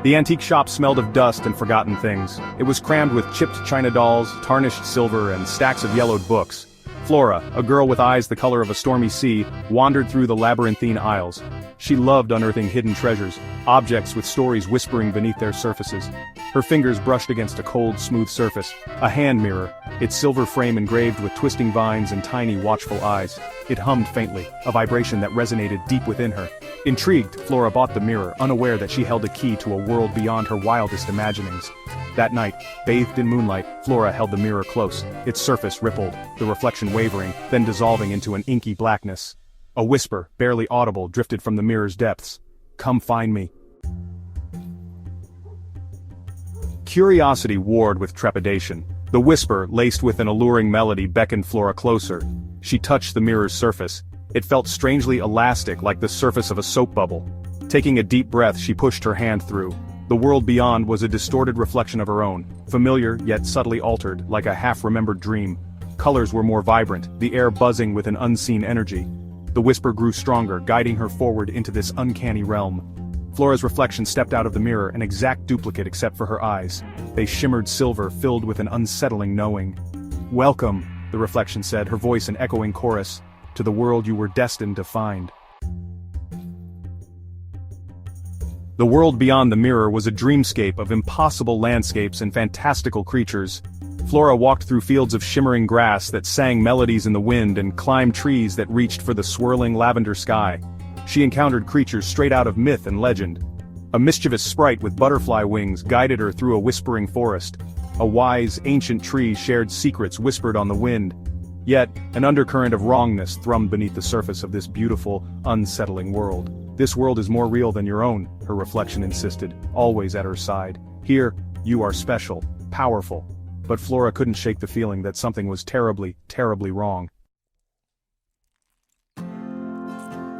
The antique shop smelled of dust and forgotten things. It was crammed with chipped china dolls, tarnished silver, and stacks of yellowed books. Flora, a girl with eyes the color of a stormy sea, wandered through the labyrinthine aisles. She loved unearthing hidden treasures, objects with stories whispering beneath their surfaces. Her fingers brushed against a cold, smooth surface, a hand mirror, its silver frame engraved with twisting vines and tiny, watchful eyes. It hummed faintly, a vibration that resonated deep within her. Intrigued, Flora bought the mirror, unaware that she held a key to a world beyond her wildest imaginings. That night, bathed in moonlight, Flora held the mirror close. Its surface rippled, the reflection wavering, then dissolving into an inky blackness. A whisper, barely audible, drifted from the mirror's depths. "Come find me." Curiosity warred with trepidation. The whisper, laced with an alluring melody, beckoned Flora closer. She touched the mirror's surface. It felt strangely elastic, like the surface of a soap bubble. Taking a deep breath, she pushed her hand through. The world beyond was a distorted reflection of her own, familiar yet subtly altered, like a half-remembered dream. Colors were more vibrant, the air buzzing with an unseen energy. The whisper grew stronger, guiding her forward into this uncanny realm. Flora's reflection stepped out of the mirror, an exact duplicate except for her eyes. They shimmered silver, filled with an unsettling knowing. "Welcome," the reflection said, her voice an echoing chorus, "to the world you were destined to find." The world beyond the mirror was a dreamscape of impossible landscapes and fantastical creatures. Flora walked through fields of shimmering grass that sang melodies in the wind and climbed trees that reached for the swirling lavender sky. She encountered creatures straight out of myth and legend. A mischievous sprite with butterfly wings guided her through a whispering forest. A wise, ancient tree shared secrets whispered on the wind. Yet, an undercurrent of wrongness thrummed beneath the surface of this beautiful, unsettling world. "This world is more real than your own," her reflection insisted, always at her side. "Here, you are special, powerful." But Flora couldn't shake the feeling that something was terribly, terribly wrong.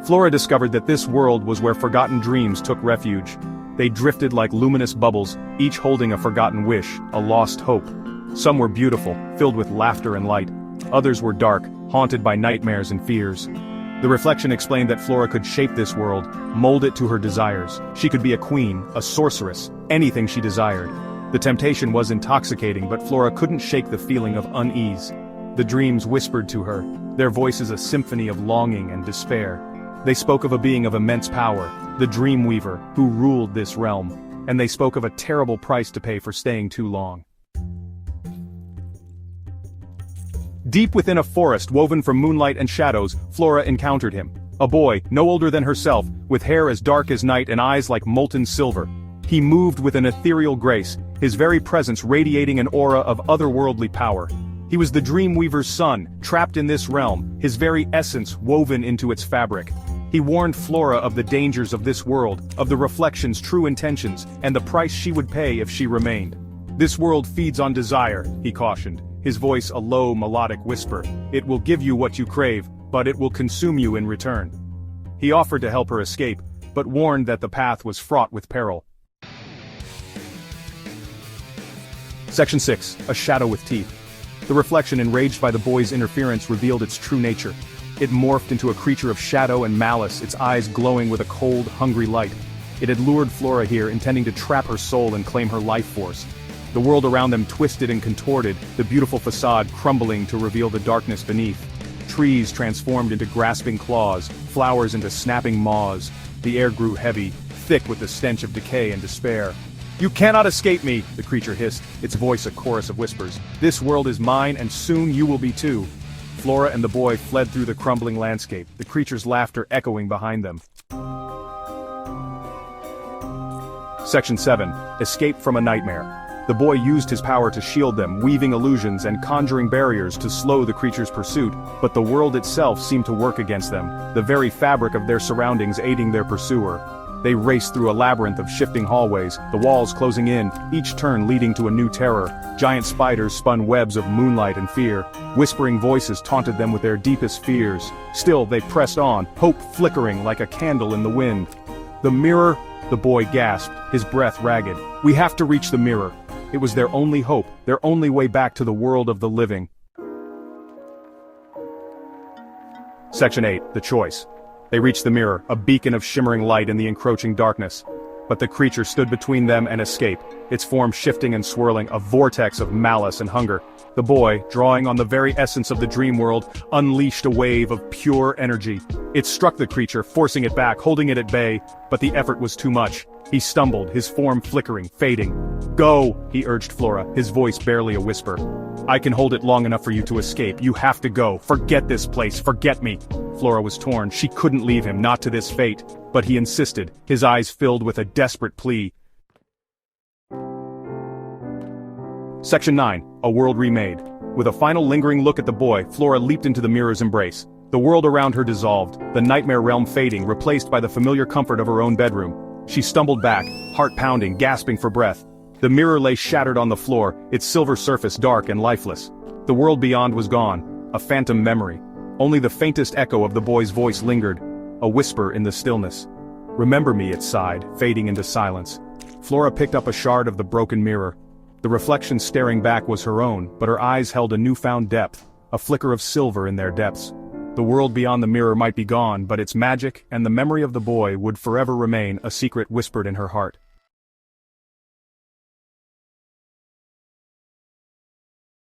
Flora discovered that this world was where forgotten dreams took refuge. They drifted like luminous bubbles, each holding a forgotten wish, a lost hope. Some were beautiful, filled with laughter and light. Others were dark, haunted by nightmares and fears. The reflection explained that Flora could shape this world, mold it to her desires. She could be a queen, a sorceress, anything she desired. The temptation was intoxicating, but Flora couldn't shake the feeling of unease. The dreams whispered to her, their voices a symphony of longing and despair. They spoke of a being of immense power, the Dreamweaver, who ruled this realm, and they spoke of a terrible price to pay for staying too long. Deep within a forest woven from moonlight and shadows, Flora encountered him. A boy, no older than herself, with hair as dark as night and eyes like molten silver. He moved with an ethereal grace, his very presence radiating an aura of otherworldly power. He was the Dreamweaver's son, trapped in this realm, his very essence woven into its fabric. He warned Flora of the dangers of this world, of the reflection's true intentions, and the price she would pay if she remained. "This world feeds on desire," he cautioned, his voice a low melodic whisper. "It will give you what you crave, but it will consume you in return." He offered to help her escape, but warned that the path was fraught with peril. Section 6. A Shadow with Teeth. The reflection, enraged by the boy's interference, revealed its true nature. It morphed into a creature of shadow and malice, its eyes glowing with a cold, hungry light. It had lured Flora here, intending to trap her soul and claim her life force. The world around them twisted and contorted, the beautiful facade crumbling to reveal the darkness beneath. Trees transformed into grasping claws, flowers into snapping maws. The air grew heavy, thick with the stench of decay and despair. "You cannot escape me," the creature hissed, its voice a chorus of whispers. "This world is mine, and soon you will be too." Flora and the boy fled through the crumbling landscape, the creature's laughter echoing behind them. Section 7. Escape from a Nightmare. The boy used his power to shield them, weaving illusions and conjuring barriers to slow the creature's pursuit, but the world itself seemed to work against them, the very fabric of their surroundings aiding their pursuer. They raced through a labyrinth of shifting hallways, the walls closing in, each turn leading to a new terror. Giant spiders spun webs of moonlight and fear. Whispering voices taunted them with their deepest fears. Still, they pressed on, hope flickering like a candle in the wind. "The mirror," the boy gasped, his breath ragged. "We have to reach the mirror." It was their only hope, their only way back to the world of the living. Section 8. The Choice. They reached the mirror, a beacon of shimmering light in the encroaching darkness. But the creature stood between them and escape, its form shifting and swirling, a vortex of malice and hunger. The boy, drawing on the very essence of the dream world, unleashed a wave of pure energy. It struck the creature, forcing it back, holding it at bay, but the effort was too much. He stumbled, his form flickering, fading. "Go," he urged Flora, his voice barely a whisper. "I can hold it long enough for you to escape. You have to go. Forget this place. Forget me." Flora was torn. She couldn't leave him, not to this fate. But he insisted, his eyes filled with a desperate plea. Section 9. A World Remade. With a final lingering look at the boy, Flora leaped into the mirror's embrace. The world around her dissolved, the nightmare realm fading, replaced by the familiar comfort of her own bedroom. She stumbled back, heart pounding, gasping for breath. The mirror lay shattered on the floor, its silver surface dark and lifeless. The world beyond was gone, a phantom memory. Only the faintest echo of the boy's voice lingered, a whisper in the stillness. "Remember me," it sighed, fading into silence. Flora picked up a shard of the broken mirror. The reflection staring back was her own, but her eyes held a newfound depth, a flicker of silver in their depths. The world beyond the mirror might be gone, but its magic, and the memory of the boy, would forever remain a secret whispered in her heart.